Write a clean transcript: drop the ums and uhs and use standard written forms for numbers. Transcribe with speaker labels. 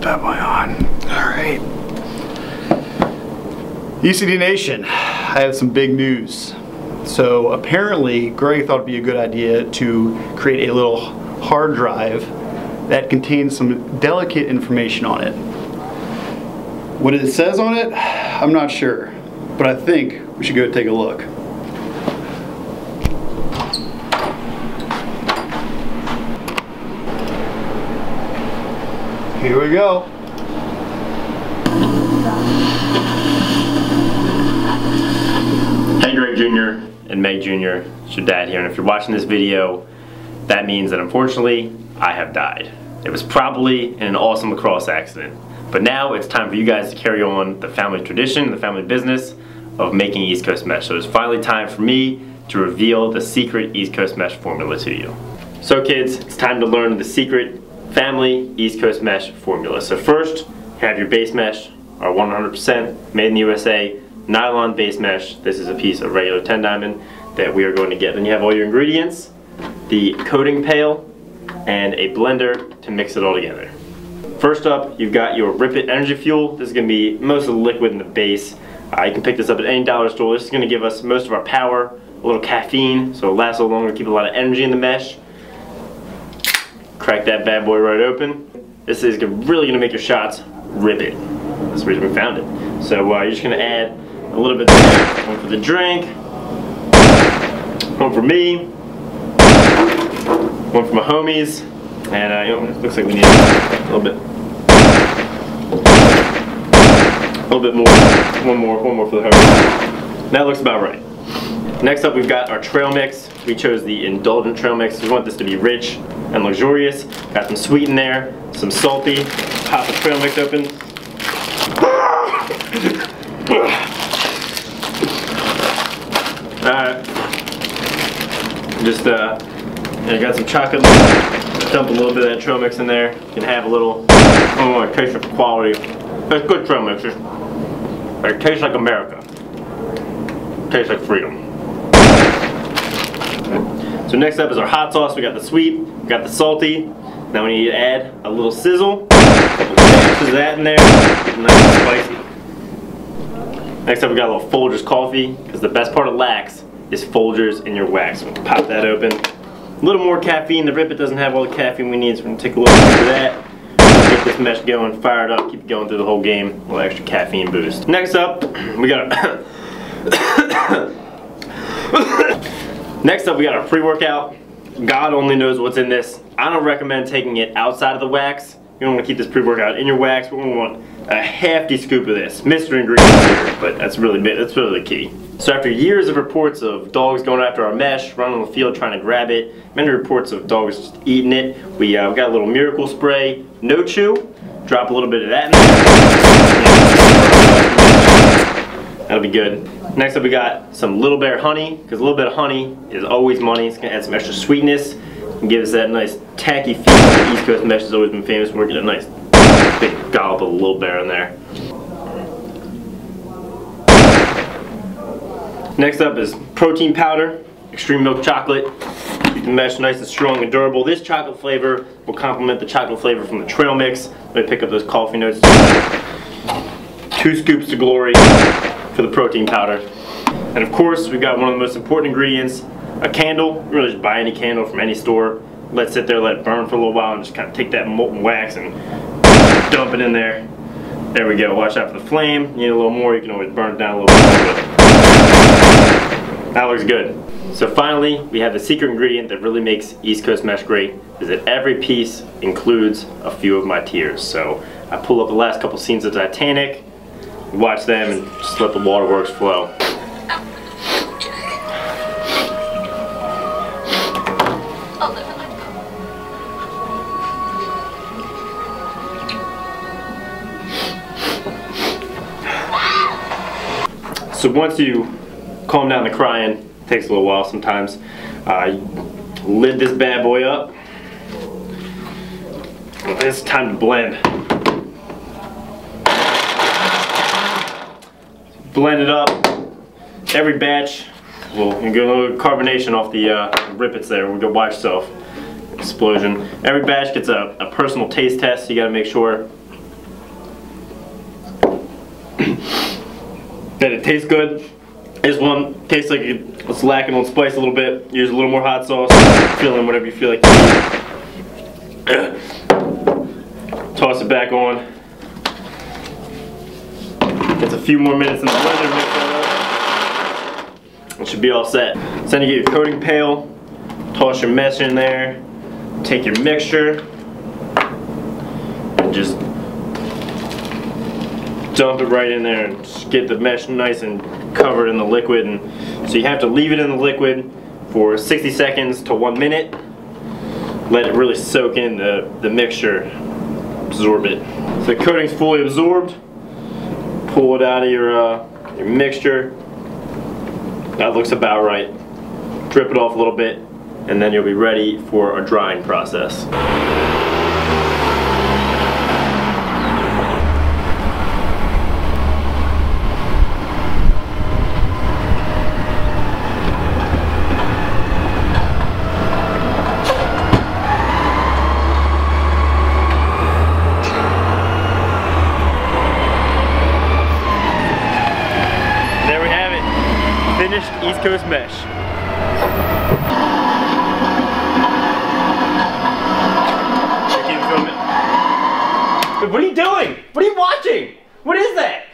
Speaker 1: bad boy on. All right. ECD Nation, I have some big news. So apparently, Greg thought it'd be a good idea to create a little hard drive that contains some delicate information on it. What it says on it, I'm not sure, but I think we should go take a look. Here we go.
Speaker 2: Hey Greg Jr. and Meg Jr. It's your dad here, and if you're watching this video, that means that unfortunately I have died. It was probably in an awesome lacrosse accident, but now it's time for you guys to carry on the family tradition, the family business of making East Coast mesh. So it's finally time for me to reveal the secret East Coast mesh formula to you. So kids, it's time to learn the secret family East Coast mesh formula. So first, you have your base mesh, our 100% made in the USA nylon base mesh. This is a piece of regular 10 diamond that we are going to get. Then you have all your ingredients, the coating pail, and a blender to mix it all together. First up, you've got your Rip It Energy Fuel. This is going to be most of the liquid in the base. You can pick this up at any dollar store. This is going to give us most of our power, a little caffeine, so it'll last a little longer, keep a lot of energy in the mesh. Crack that bad boy right open. This is really going to make your shots rip it. That's the reason we found it. So you're just going to add a little bit there. One for the drink, one for me, one for my homies, and you know, it looks like we need a little bit more. One more for the homies. That looks about right. Next up, we've got our trail mix. We chose the indulgent trail mix. We want this to be rich and luxurious. Got some sweet in there, some salty. Pop the trail mix open. Alright. Just I got some chocolate. Dump a little bit of that trail mix in there. You can have a little, taste of quality. That's good trail mixes. It tastes like America. Tastes like freedom. So next up is our hot sauce. We got the sweet, we got the salty. Now we need to add a little sizzle. A couple dashes of that in there. Get nice and spicy. Next up we got a little Folgers coffee, because the best part of Lax is Folgers in your wax. So we'll pop that open. A little more caffeine. The Rip It doesn't have all the caffeine we need, so we're going to take a little bit of that. Get this mesh going, fire it up, keep it going through the whole game. A little extra caffeine boost. Next up, we got our Next up, we got our pre-workout. God only knows what's in this. I don't recommend taking it outside of the wax. You don't want to keep this pre-workout in your wax. We're going to want a hefty scoop of this. Mystery ingredients here, but that's really the key. So after years of reports of dogs going after our mesh, running on the field trying to grab it, many reports of dogs just eating it, we got a little miracle spray, no chew. Drop a little bit of that in there. That'll be good. Next up we got some Little Bear honey, because a little bit of honey is always money. It's going to add some extra sweetness and give us that nice tacky feel. The East Coast mesh has always been famous for. We're getting a nice big dollop of Little Bear in there. Next up is protein powder, extreme milk chocolate. Keep the mesh nice and strong and durable. This chocolate flavor will complement the chocolate flavor from the trail mix. Let me pick up those coffee notes. 2 scoops to glory for the protein powder. And of course, we've got one of the most important ingredients, a candle. Really just buy any candle from any store. Let it sit there, let it burn for a little while, and just kind of take that molten wax and dump it in there. There we go. Watch out for the flame. You need a little more, you can always burn it down a little bit more. That looks good. So finally, we have the secret ingredient that really makes East Coast mesh great, is that every piece includes a few of my tears. So I pull up the last couple scenes of Titanic, watch them, and just let the waterworks flow. So once you calm down the crying, it takes a little while sometimes, lid this bad boy up. It's time to blend. Blend it up. Every batch, we'll get a little carbonation off the Rip It's there. We'll go watch yourself. Explosion. Every batch gets a personal taste test. You got to make sure that it tastes good. This one tastes like it's lacking on spice a little bit. Use a little more hot sauce. Fill in whatever you feel like. Toss it back on. Gets a few more minutes in the blender to mix that up. It should be all set. So then you get your coating pail. Toss your mesh in there. Take your mixture. And just dump it right in there and just get the mesh nice and covered in the liquid. And so you have to leave it in the liquid for 60 seconds to 1 minute. Let it really soak in the mixture, absorb it. So the coating's fully absorbed. Pull it out of your mixture. That looks about right. Drip it off a little bit, and then you'll be ready for a drying process. Finished East Coast mesh. What are you doing? What are you watching? What is that?